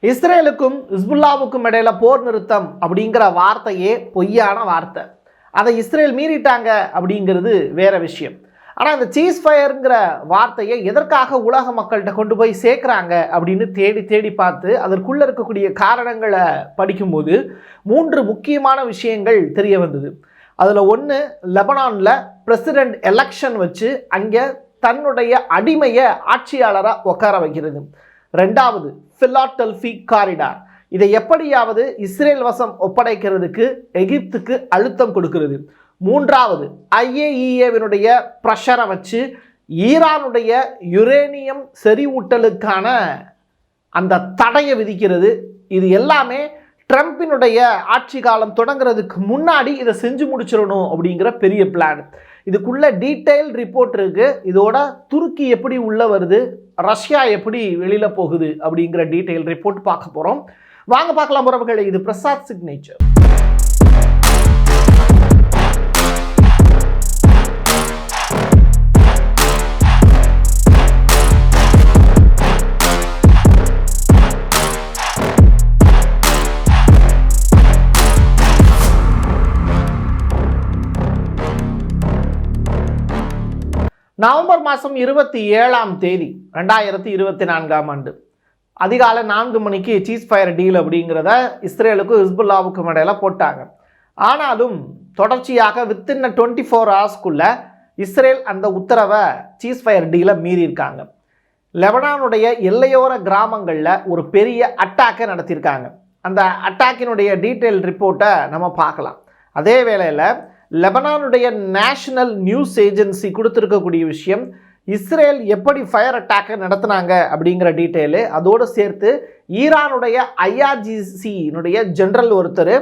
இஸ்ரேலுக்கும் ஹிஸ்புல்லாவுக்கும் இடையில போர் நிறுத்தம் அப்படிங்கிற வார்த்தையே பொய்யான வார்த்தை. அதை இஸ்ரேல் மீறிட்டாங்க அப்படிங்கிறது வேற விஷயம். ஆனால் இந்த சீஸ் ஃபயருங்கிற வார்த்தையை எதற்காக உலக மக்கள்கிட்ட கொண்டு போய் சேர்க்குறாங்க அப்படின்னு தேடி தேடி பார்த்து அதற்குள்ளே இருக்கக்கூடிய காரணங்களை படிக்கும்போது 3 முக்கியமான விஷயங்கள் தெரிய வந்தது. அதில் ஒன்று, லெபனானில் பிரசிடென்ட் எலெக்ஷன் வச்சு அங்கே தன்னுடைய அடிமையை ஆட்சியாளராக உட்கார வைக்கிறது. 2வது, பிலாடெல்ஃபி காரிடார், இதை எப்படியாவது இஸ்ரேல் வசம் ஒப்படைக்கிறதுக்கு எகிப்துக்கு அழுத்தம் கொடுக்கிறது. 3வது, IAEAவினுடைய ப்ரெஷரை வச்சு ஈரானுடைய யுரேனியம் செறிவூட்டலுக்கான அந்த தடையை விதிக்கிறது. இது எல்லாமே ட்ரம்பினுடைய ஆட்சி காலம் தொடங்குறதுக்கு முன்னாடி இதை செஞ்சு முடிச்சிடணும் அப்படிங்கிற பெரிய பிளான். இதுக்குள்ள டீட்டெயில் ரிப்போர்ட் இருக்கு. இதோட துருக்கி எப்படி உள்ள வருது, ரஷ்யா எப்படி வெளியில போகுது அப்படிங்கிற டீட்டெயில் ரிப்போர்ட் பார்க்க போறோம். வாங்க பார்க்கலாம் உறவுகளே. இது பிரசாத் சிக்னேச்சர். நவம்பர் மாதம் 27ஆம் தேதி 2024ஆம் ஆண்டு அதிகாலை 4 மணிக்கு சீஸ் ஃபயர் டீல் அப்படிங்கிறத இஸ்ரேலுக்கும் ஹிஸ்புல்லாவுக்கும் இடையில போட்டாங்க. ஆனாலும் தொடர்ச்சியாக வித்தின் 24 ஹவர்ஸ்க்குள்ள இஸ்ரேல் அந்த உத்தரவை சீஸ் ஃபயர் டீலை மீறியிருக்காங்க. லெபனானுடைய எல்லையோர கிராமங்களில் ஒரு பெரிய அட்டாக்கை நடத்தியிருக்காங்க. அந்த அட்டாக்கினுடைய டீட்டெயில் ரிப்போர்ட்டை நம்ம பார்க்கலாம். அதே வேளையில் லெபனானுடைய நேஷனல் நியூஸ் ஏஜென்சி கொடுத்துருக்கக்கூடிய விஷயம், இஸ்ரேல் எப்படி ஃபயர் அட்டாக்கை நடத்தினாங்க அப்படிங்கிற டீட்டெயிலு, அதோடு சேர்த்து ஈரானுடைய IRGCனுடைய ஜெனரல் ஒருத்தர்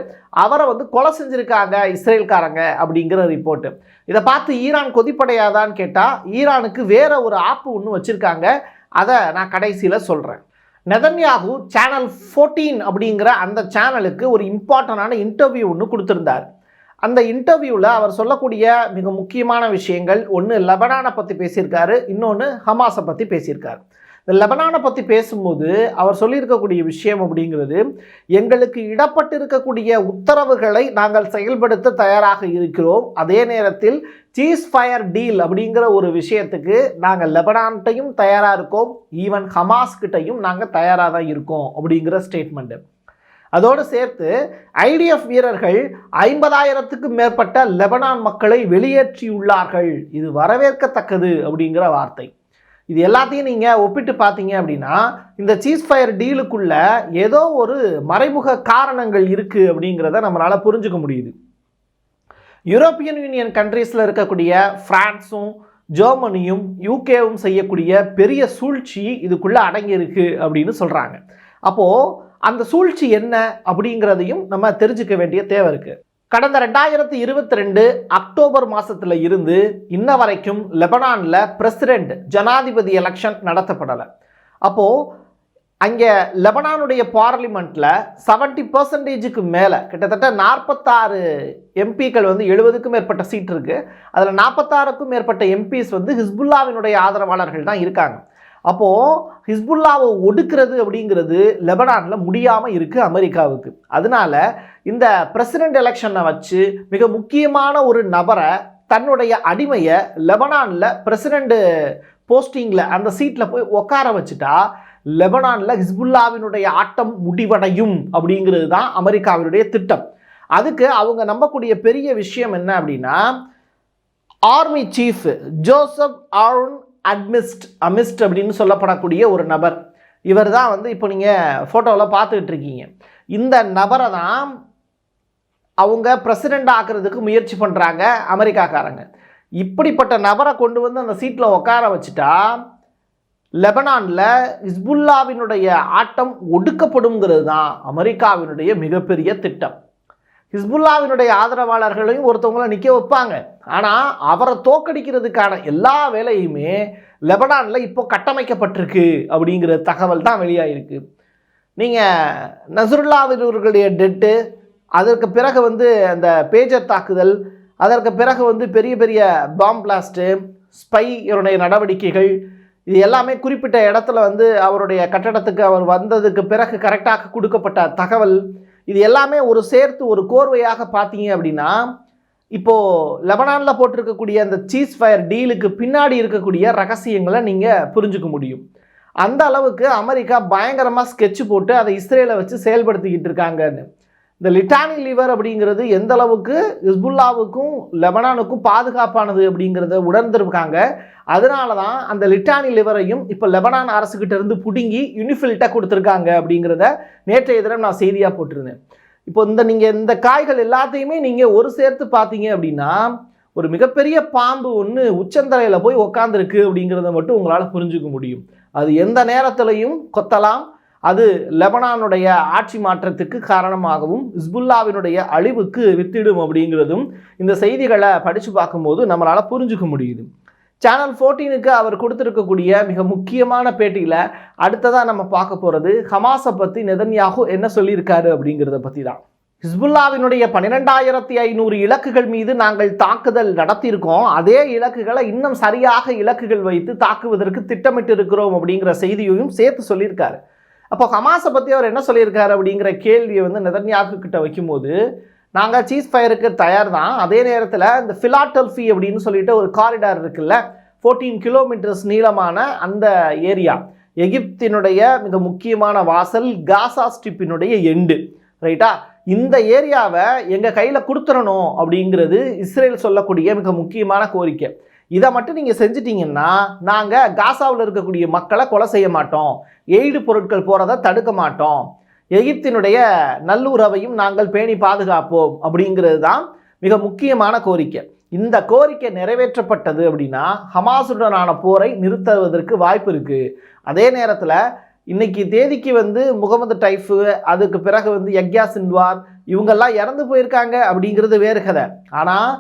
அவரை கொலை செஞ்சுருக்காங்க இஸ்ரேல்காரங்க அப்படிங்கிற ரிப்போர்ட்டு. இதை பார்த்து ஈரான் கொதிப்படையாதான்னு கேட்டால் ஈரானுக்கு வேற ஒரு ஆப்பு ஒன்று வச்சுருக்காங்க. அதை நான் கடைசியில் சொல்கிறேன். நெதன்யாகு சேனல் 14 அப்படிங்கிற அந்த சேனலுக்கு ஒரு இம்பார்ட்டண்டான இன்டர்வியூ ஒன்று கொடுத்துருந்தார். அந்த இன்டர்வியூவில் அவர் சொல்லக்கூடிய மிக முக்கியமான விஷயங்கள், ஒன்று லெபனானை பற்றி பேசியிருக்காரு, இன்னொன்று ஹமாஸை பற்றி பேசியிருக்காரு. இந்த லெபனானை பற்றி பேசும்போது அவர் சொல்லியிருக்கக்கூடிய விஷயம் அப்படிங்கிறது, எங்களுக்கு இடப்பட்டிருக்கக்கூடிய உத்தரவுகளை நாங்கள் செயல்படுத்த தயாராக இருக்கிறோம். அதே நேரத்தில் சீஸ் ஃபயர் டீல் அப்படிங்கிற ஒரு விஷயத்துக்கு நாங்கள் லெபனான்ட்டையும் தயாராக இருக்கோம், ஈவன் ஹமாஸ்கிட்டையும் நாங்கள் தயாராக தான் இருக்கோம் அப்படிங்கிற ஸ்டேட்மெண்ட்டு. அதோடு சேர்த்து IDF வீரர்கள் 50,000க்கும் மேற்பட்ட லெபனான் மக்களை வெளியேற்றியுள்ளார்கள், இது வரவேற்கத்தக்கது அப்படிங்கிற வார்த்தை. இது எல்லாத்தையும் நீங்கள் ஒப்பிட்டு பார்த்தீங்க அப்படின்னா இந்த சீஸ் ஃபயர் டீலுக்குள்ள ஏதோ ஒரு மறைமுக காரணங்கள் இருக்குது அப்படிங்கிறத நம்மளால் புரிஞ்சுக்க முடியுது. யூரோப்பியன் யூனியன் கண்ட்ரீஸில் இருக்கக்கூடிய பிரான்ஸும் ஜெர்மனியும் UKவும் செய்யக்கூடிய பெரிய சூழ்ச்சி இதுக்குள்ளே அடங்கியிருக்கு அப்படின்னு சொல்கிறாங்க. அப்போது அந்த சூழ்ச்சி என்ன அப்படிங்கிறதையும் நம்ம தெரிஞ்சுக்க வேண்டிய தேவை இருக்குது. கடந்த 2022 அக்டோபர் மாதத்தில் இருந்து இன்ன வரைக்கும் லெபனானில் பிரசிடென்ட் ஜனாதிபதி எலெக்ஷன் நடத்தப்படலை. அப்போது அங்கே லெபனானுடைய பார்லிமெண்ட்டில் 70% மேலே கிட்டத்தட்ட 46 MPக்கள் 70க்கும் மேற்பட்ட சீட் இருக்குது. அதில் 46க்கும் மேற்பட்ட MPs ஹிஸ்புல்லாவினுடைய ஆதரவாளர்கள் தான் இருக்காங்க. அப்போது ஹிஸ்புல்லாவை ஒடுக்கிறது அப்படிங்கிறது லெபனானில் முடியாமல் இருக்குது அமெரிக்காவுக்கு. அதனால இந்த பிரசிடென்ட் எலெக்ஷனை வச்சு மிக முக்கியமான ஒரு நபரை, தன்னுடைய அடிமையை லெபனானில் பிரசிடென்ட் போஸ்டிங்கில் அந்த சீட்டில் போய் உட்கார வச்சுட்டா லெபனானில் ஹிஸ்புல்லாவினுடைய ஆட்டம் முடிவடையும் அப்படிங்கிறது தான் அமெரிக்காவினுடைய திட்டம். அதுக்கு அவங்க நம்பக்கூடிய பெரிய விஷயம் என்ன அப்படின்னா, army chief Joseph Aaron amidst அப்படின்னு சொல்லப்படக்கூடிய ஒரு நபர். இவர் தான் இப்போ நீங்கள் ஃபோட்டோவில் பார்த்துக்கிட்டு இருக்கீங்க. இந்த நபரை தான் அவங்க பிரசிடெண்ட் ஆக்குறதுக்கு முயற்சி பண்ணுறாங்க அமெரிக்காக்காரங்க. இப்படிப்பட்ட நபரை கொண்டு அந்த சீட்டில் உட்கார வச்சுட்டா லெபனானில் ஹிஸ்புல்லாவினுடைய ஆட்டம் ஒடுக்கப்படுங்கிறது தான் அமெரிக்காவினுடைய மிகப்பெரிய திட்டம். ஹிஸ்புல்லாவினுடைய ஆதரவாளர்களையும் ஒருத்தவங்களை நிற்க வைப்பாங்க. ஆனால் அவரை தோக்கடிக்கிறதுக்கான எல்லா வேலையுமே லெபனானில் இப்போ கட்டமைக்கப்பட்டிருக்கு அப்படிங்கிற தகவல் தான் வெளியாகிருக்கு. நீங்கள் நஸ்ருல்லாவினுடைய டெட்டு, அதற்கு பிறகு அந்த பேஜர் தாக்குதல், அதற்கு பிறகு பெரிய பெரிய பாம் பிளாஸ்ட்டு, ஸ்பையுடைய நடவடிக்கைகள், இது எல்லாமே குறிப்பிட்ட இடத்துல வந்து அவருடைய கட்டடத்துக்கு அவர் வந்ததுக்கு பிறகு கரெக்டாக கொடுக்கப்பட்ட தகவல், இது எல்லாமே ஒரு சேர்த்து ஒரு கோர்வையாக பார்த்தீங்க அப்படின்னா, இப்போது லெபனானில் போட்டிருக்கக்கூடிய அந்த சீஸ் ஃபயர் டீலுக்கு பின்னாடி இருக்கக்கூடிய ரகசியங்களை நீங்கள் புரிஞ்சுக்க முடியும். அந்த அளவுக்கு அமெரிக்கா பயங்கரமாக ஸ்கெட்ச் போட்டு அதை இஸ்ரேலை வச்சு செயல்படுத்திக்கிட்டு இருக்காங்கன்னு. இந்த லிட்டானி லிவர் அப்படிங்கிறது எந்த அளவுக்கு ஹிஸ்புல்லாவுக்கும் லெபனானுக்கும் பாதுகாப்பானது அப்படிங்கிறத உணர்ந்திருக்காங்க. அதனால தான் அந்த லிட்டானி லிவரையும் இப்போ லெபனான் அரசுக்கிட்ட இருந்து பிடுங்கி யூனிஃபில்ட்டாக கொடுத்துருக்காங்க அப்படிங்கிறத நேற்றைய தினம் நான் செய்தியாக போட்டிருந்தேன். இப்போ நீங்கள் இந்த காய்கள் எல்லாத்தையுமே நீங்கள் ஒரு சேர்த்து பார்த்தீங்க அப்படின்னா, ஒரு மிகப்பெரிய பாம்பு ஒன்று உச்சந்தலையில் போய் உக்காந்துருக்கு அப்படிங்கிறத மட்டும் உங்களால் புரிஞ்சுக்க முடியும். அது எந்த நேரத்திலையும் கொத்தலாம். அது லெபனானுடைய ஆட்சி மாற்றத்துக்கு காரணமாகவும் ஹிஸ்புல்லாவினுடைய அழிவுக்கு வித்திடும் அப்படிங்கிறதும் இந்த செய்திகளை படித்து பார்க்கும்போது நம்மளால் புரிஞ்சுக்க முடியுது. சேனல் 14க்கு அவர் கொடுத்துருக்கக்கூடிய மிக முக்கியமான பேட்டியில் அடுத்ததாக நம்ம பார்க்க போகிறது ஹமாஸை பற்றி நெதன்யாகு என்ன சொல்லியிருக்காரு அப்படிங்கிறத பற்றி தான். ஹிஸ்புல்லாவினுடைய 12,500 இலக்குகள் மீது நாங்கள் தாக்குதல் நடத்தியிருக்கோம். அதே இலக்குகளை இன்னும் சரியாக இலக்குகள் வைத்து தாக்குவதற்கு திட்டமிட்டு இருக்கிறோம் அப்படிங்கிற செய்தியையும் சேர்த்து சொல்லியிருக்காரு. அப்போ ஹமாஸை பற்றி அவர் என்ன சொல்லியிருக்காரு அப்படிங்கிற கேள்வியை வந்து நெதன்யாகு கிட்ட வைக்கும்போது, நாங்கள் சீஸ் ஃபயருக்கு தயார் தான், அதே நேரத்தில் இந்த ஃபிலாடெல்ஃபி அப்படின்னு சொல்லிட்டு ஒரு காரிடார் இருக்குல்ல, 14 கிலோமீட்டர்ஸ் நீளமான அந்த ஏரியா, எகிப்தினுடைய மிக முக்கியமான வாசல், காசா ஸ்ட்ரிப்பினுடைய எண்டு, ரைட்டா, இந்த ஏரியாவை எங்கள் கையில் கொடுத்துடணும் அப்படிங்கிறது இஸ்ரேல் சொல்லக்கூடிய மிக முக்கியமான கோரிக்கை. இதை மட்டும் நீங்கள் செஞ்சிட்டிங்கன்னா நாங்கள் காசாவில் இருக்கக்கூடிய மக்களை கொலை செய்ய மாட்டோம், எய்டு பொருட்கள் போகிறத தடுக்க மாட்டோம், எகிப்தினுடைய நல்லுறவையும் நாங்கள் பேணி பாதுகாப்போம் அப்படிங்கிறது தான் மிக முக்கியமான கோரிக்கை. இந்த கோரிக்கை நிறைவேற்றப்பட்டது அப்படின்னா ஹமாஸுடனான போரை நிறுத்துவதற்கு வாய்ப்பு இருக்குது. அதே நேரத்தில் இன்னைக்கு தேதிக்கு வந்து முகமது டைஃபு, அதுக்கு பிறகு வந்து யக்யா சின்வார் இவங்கெல்லாம் இறந்து போயிருக்காங்க அப்படிங்கிறது வேறு கதை. ஆனால்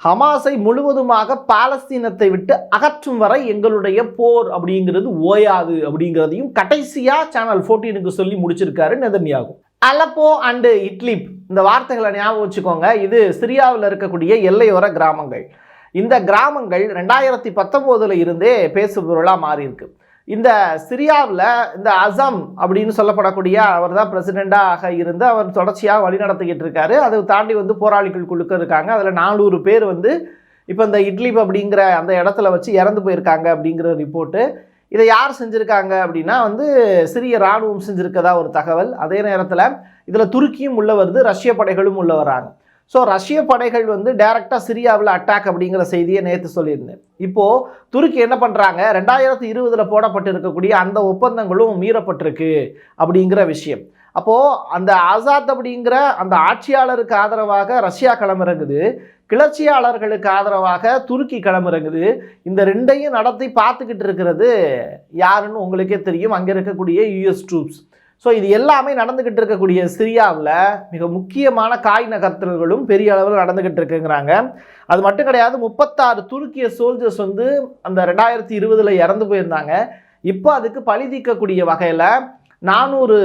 ஹமாஸை முழுவதுமாக பாலஸ்தீனத்தை விட்டு அகற்றும் வரை எங்களுடைய போர் அப்படிங்கிறது ஓயாது அப்படிங்கிறதையும் கடைசியாக சேனல் 14க்கு சொல்லி முடிச்சிருக்காரு நெதன்யாகு. அலப்போ அண்டு இட்லிப், இந்த வார்த்தைகளை ஞாபகம் வச்சுக்கோங்க. இது சிரியாவில் இருக்கக்கூடிய எல்லையோர கிராமங்கள். இந்த கிராமங்கள் 2019 இருந்தே பேசுபொருளாக மாறி இருக்கு. இந்த சிரியாவில் இந்த அசம் அப்படின்னு சொல்லப்படக்கூடிய அவர் தான் பிரசிடெண்டாக இருந்து அவர் தொடர்ச்சியாக வழிநடத்திக்கிட்டு இருக்காரு. அதை தாண்டி வந்து போராளிகள் குழுக்க இருக்காங்க. அதில் 400 பேர் வந்து இப்போ இந்த இட்லிப் அப்படிங்கிற அந்த இடத்துல வச்சு இறந்து போயிருக்காங்க அப்படிங்கிற ரிப்போர்ட்டு. இதை யார் செஞ்சுருக்காங்க அப்படின்னா வந்து சிரிய இராணுவம் செஞ்சுருக்கதா ஒரு தகவல். அதே நேரத்தில் இதில் துருக்கியும் உள்ள வருது, ரஷ்ய படைகளும் உள்ள வராங்க. ஸோ ரஷ்ய படைகள் வந்து டைரெக்டாக சிரியாவில் அட்டாக் அப்படிங்கிற செய்தியை நேற்று சொல்லியிருந்தேன். இப்போது துருக்கி என்ன பண்ணுறாங்க, 2020 போடப்பட்டு இருக்கக்கூடிய அந்த ஒப்பந்தங்களும் மீறப்பட்டிருக்கு அப்படிங்கிற விஷயம். அப்போது அந்த ஆசாத் அப்படிங்கிற அந்த ஆட்சியாளருக்கு ஆதரவாக ரஷ்யா களமிறங்குது, கிளர்ச்சியாளர்களுக்கு ஆதரவாக துருக்கி களமிறங்குது. இந்த ரெண்டையும் நடத்தி பார்த்துக்கிட்டு இருக்கிறது யாருன்னு உங்களுக்கே தெரியும், அங்கே இருக்கக்கூடிய யூஎஸ் ட்ரூப்ஸ். ஸோ இது எல்லாமே நடந்துக்கிட்டு இருக்கக்கூடிய சிரியாவில் மிக முக்கியமான காய் நகர்த்தல்களும் பெரிய அளவில் நடந்துக்கிட்டு இருக்குங்கிறாங்க. அது மட்டும் கிடையாது, 36 துருக்கிய சோல்ஜர்ஸ் வந்து அந்த 2020 இறந்து போயிருந்தாங்க. இப்போ அதுக்கு பழி தீர்க்கக்கூடிய வகையில் 400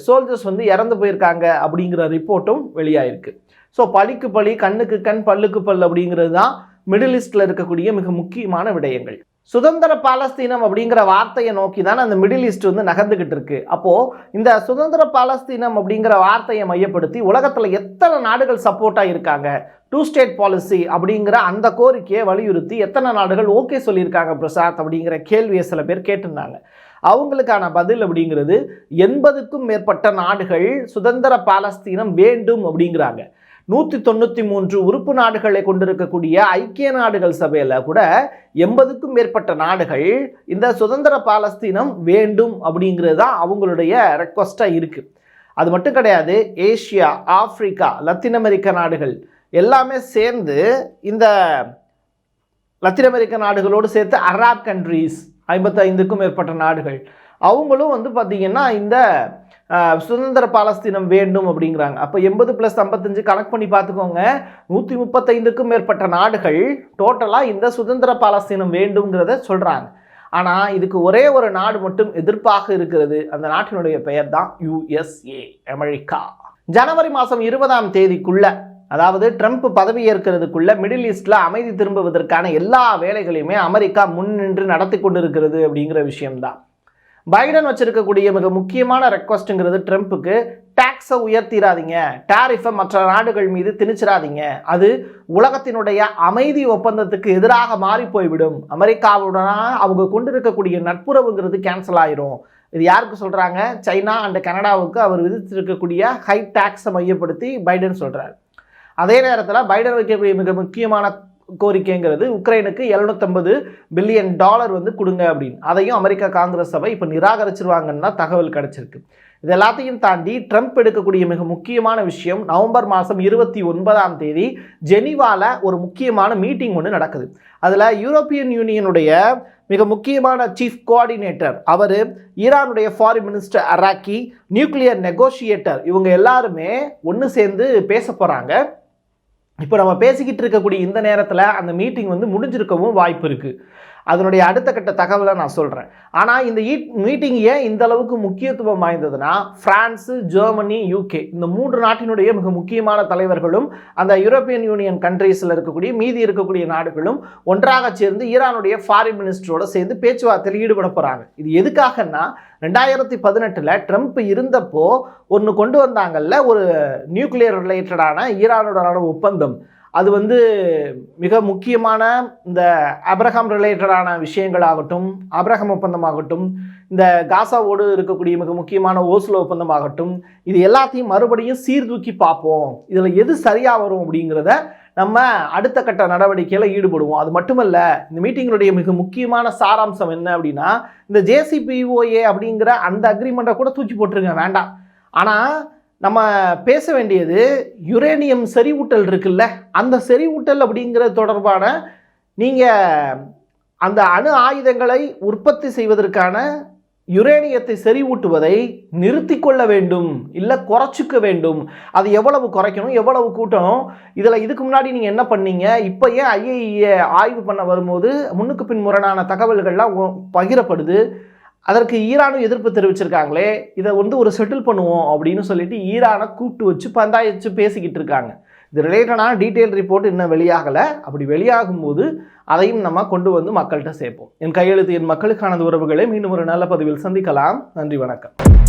சோல்ஜர்ஸ் வந்து இறந்து போயிருக்காங்க அப்படிங்கிற ரிப்போர்ட்டும் வெளியாயிருக்கு. ஸோ பழிக்கு பழி, கண்ணுக்கு கண், பல்லுக்கு பல் அப்படிங்கிறது தான் மிடில் ஈஸ்டில் இருக்கக்கூடிய மிக முக்கியமான விடயங்கள். சுதந்திர பாலஸ்தீனம் அப்படிங்கிற வார்த்தையை நோக்கி தான் அந்த மிடில் ஈஸ்ட் வந்து நகர்ந்துக்கிட்டு இருக்கு. அப்போது இந்த சுதந்திர பாலஸ்தீனம் அப்படிங்கிற வார்த்தையை மையப்படுத்தி உலகத்தில் எத்தனை நாடுகள் சப்போர்ட்டாக இருக்காங்க, 2 ஸ்டேட் பாலிசி அப்படிங்கிற அந்த கோரிக்கையை வலியுறுத்தி எத்தனை நாடுகள் ஓகே சொல்லியிருக்காங்க பிரசாத் அப்படிங்கிற கேள்வியை சில பேர் கேட்டிருந்தாங்க. அவங்களுக்கான பதில் அப்படிங்கிறது 80க்கும் மேற்பட்ட நாடுகள் சுதந்திர பாலஸ்தீனம் வேண்டும் அப்படிங்கிறாங்க. 193 உறுப்பு நாடுகளை கொண்டிருக்கக்கூடிய ஐக்கிய நாடுகள் சபையில் கூட 80க்கும் மேற்பட்ட நாடுகள் இந்த சுதந்திர பாலஸ்தீனம் வேண்டும் அப்படிங்கிறது தான் அவங்களுடைய ரெக்வஸ்டாக இருக்குது. அது மட்டும் கிடையாது, ஏஷியா, ஆப்பிரிக்கா, லத்தீன் அமெரிக்க நாடுகள் எல்லாமே சேர்ந்து இந்த லத்தீன் அமெரிக்க நாடுகளோடு சேர்த்து அராப் கண்ட்ரீஸ் 55க்கும் மேற்பட்ட நாடுகள் அவங்களும் வந்து பார்த்திங்கன்னா இந்த சுதந்திர பாலஸ்தீனம் வேண்டும் அப்படிங்கிறாங்க. அப்போ 80 + 55 கணக்கு பண்ணி பார்த்துக்கோங்க, 135க்கும் மேற்பட்ட நாடுகள் டோட்டலாக இந்த சுதந்திர பாலஸ்தீனம் வேண்டும்ங்கிறத சொல்கிறாங்க. ஆனால் இதுக்கு ஒரே ஒரு நாடு மட்டும் எதிர்ப்பாக இருக்கிறது. அந்த நாட்டினுடைய பெயர் தான் USA, அமெரிக்கா. ஜனவரி மாதம் 20ஆம் தேதிக்குள்ள அதாவது ட்ரம்ப் பதவி ஏற்கிறதுக்குள்ள மிடில் ஈஸ்ட்ல அமைதி திரும்புவதற்கான எல்லா வேலைகளையுமே அமெரிக்கா முன்னின்று நடத்தி கொண்டிருக்கிறது அப்படிங்கிற விஷயம்தான். பைடன் வச்சிருக்கக்கூடிய மிக முக்கியமான ரெக்வஸ்ட்டுங்கிறது ட்ரம்ப்புக்கு டாக்ஸை உயர்த்திடாதீங்க, டாரிஃபை மற்ற நாடுகள் மீது திணிச்சிடாதீங்க, அது உலகத்தினுடைய அமைதி ஒப்பந்தத்துக்கு எதிராக மாறி போய்விடும், அமெரிக்காவுடன் அவங்க கொண்டிருக்கக்கூடிய நட்புறவுங்கிறது கேன்சல் ஆயிரும். இது யாருக்கு சொல்கிறாங்க? சைனா அண்ட் கனடாவுக்கு அவர் விதித்திருக்கக்கூடிய ஹை டாக்ஸை மையப்படுத்தி பைடன் சொல்கிறார். அதே நேரத்தில் பைடன் வைக்கக்கூடிய மிக முக்கியமான கோரிக்கைங்கிறது உக்ரைனுக்கு $750 பில்லியன் வந்து கொடுங்க அப்படின்னு. அதையும் அமெரிக்கா காங்கிரஸ் சபை இப்போ நிராகரிச்சிருவாங்கன்னு தான் தகவல் கிடைச்சிருக்கு. இது எல்லாத்தையும் தாண்டி ட்ரம்ப் எடுக்கக்கூடிய மிக முக்கியமான விஷயம், நவம்பர் மாதம் 29 ஜெனீவாவில் ஒரு முக்கியமான மீட்டிங் ஒன்று நடக்குது. அதில் யூரோப்பியன் யூனியனுடைய மிக முக்கியமான சீஃப் கோஆர்டினேட்டர் அவர், ஈரானுடைய foreign minister Araghchi, nuclear negotiator, இவங்க எல்லாருமே ஒன்று சேர்ந்து பேச போகிறாங்க. இப்போ நம்ம பேசிக்கிட்டு இருக்கக்கூடிய இந்த நேரத்தில் அந்த மீட்டிங் முடிஞ்சிருக்கவும் வாய்ப்பு இருக்குது. அதனுடைய அடுத்த கட்ட தகவலை நான் சொல்கிறேன். ஆனால் இந்த மீட்டிங் ஏன் இந்த அளவுக்கு முக்கியத்துவம் வாய்ந்ததுன்னா, பிரான்ஸு, ஜெர்மனி, யூகே இந்த 3 நாட்டினுடைய மிக முக்கியமான தலைவர்களும் அந்த யூரோப்பியன் யூனியன் கண்ட்ரீஸில் இருக்கக்கூடிய மீதி இருக்கக்கூடிய நாடுகளும் ஒன்றாக சேர்ந்து ஈரானுடைய ஃபாரின் மினிஸ்டரோடு சேர்ந்து பேச்சுவார்த்தையில் ஈடுபட போகிறாங்க. இது எதுக்காகன்னா, 2018 ட்ரம்ப் இருந்தப்போ ஒன்று கொண்டு வந்தாங்கல்ல, ஒரு நியூக்ளியர் ரிலேட்டடான ஈரானுடனான ஒப்பந்தம். அது மிக முக்கியமான இந்த அப்ரஹாம் ரிலேட்டடான விஷயங்களாகட்டும், அப்ரஹாம் ஒப்பந்தமாகட்டும், இந்த காசாவோடு இருக்கக்கூடிய மிக முக்கியமான ஓஸ்லோ ஒப்பந்தமாகட்டும், இது எல்லாத்தையும் மறுபடியும் சீர்தூக்கி பார்ப்போம், இதில் எது சரியாக வரும் அப்படிங்கிறத நம்ம அடுத்த கட்ட நடவடிக்கையில் ஈடுபடுவோம். அது மட்டுமல்ல, இந்த மீட்டிங்களுடைய மிக முக்கியமான சாராம்சம் என்ன அப்படின்னா, இந்த JCPOA அப்படிங்கிற அந்த அக்ரிமெண்ட்டை கூட தூக்கி போட்டுருங்க, வேண்டாம். ஆனால் நம்ம பேச வேண்டியது யுரேனியம் செறிவூட்டல் இருக்குல்ல, அந்த செறிவூட்டல் அப்படிங்கிறது தொடர்பான நீங்கள் அந்த அணு ஆயுதங்களை உற்பத்தி செய்வதற்கான யுரேனியத்தை செறிவூட்டுவதை நிறுத்தி கொள்ள வேண்டும், இல்லை குறைச்சிக்க வேண்டும். அது எவ்வளவு குறைக்கணும், எவ்வளவு கூட்டணும், இதில் இதுக்கு முன்னாடி நீங்கள் என்ன பண்ணீங்க, இப்போ ஏன் IAEA ஆய்வு பண்ண வரும்போது முன்னுக்கு பின் முரணான தகவல்கள்லாம் பகிரப்படுது, அதற்கு ஈரானும் எதிர்ப்பு தெரிவிச்சிருக்காங்களே, இதை ஒரு செட்டில் பண்ணுவோம் அப்படின்னு சொல்லிட்டு ஈரானை கூப்பிட்டு வச்சு பந்தாயிச்சு பேசிக்கிட்டு இருக்காங்க. இது ரிலேட்டடான டீட்டெயில் ரிப்போர்ட் இன்னும் வெளியாகலை. அப்படி வெளியாகும் போது அதையும் நம்ம கொண்டு மக்கள்கிட்ட சேர்ப்போம். என் கையெழுத்து என் மக்களுக்கானது உறவுகளை மீண்டும் ஒரு நல்ல பதிவில் சந்திக்கலாம். நன்றி, வணக்கம்.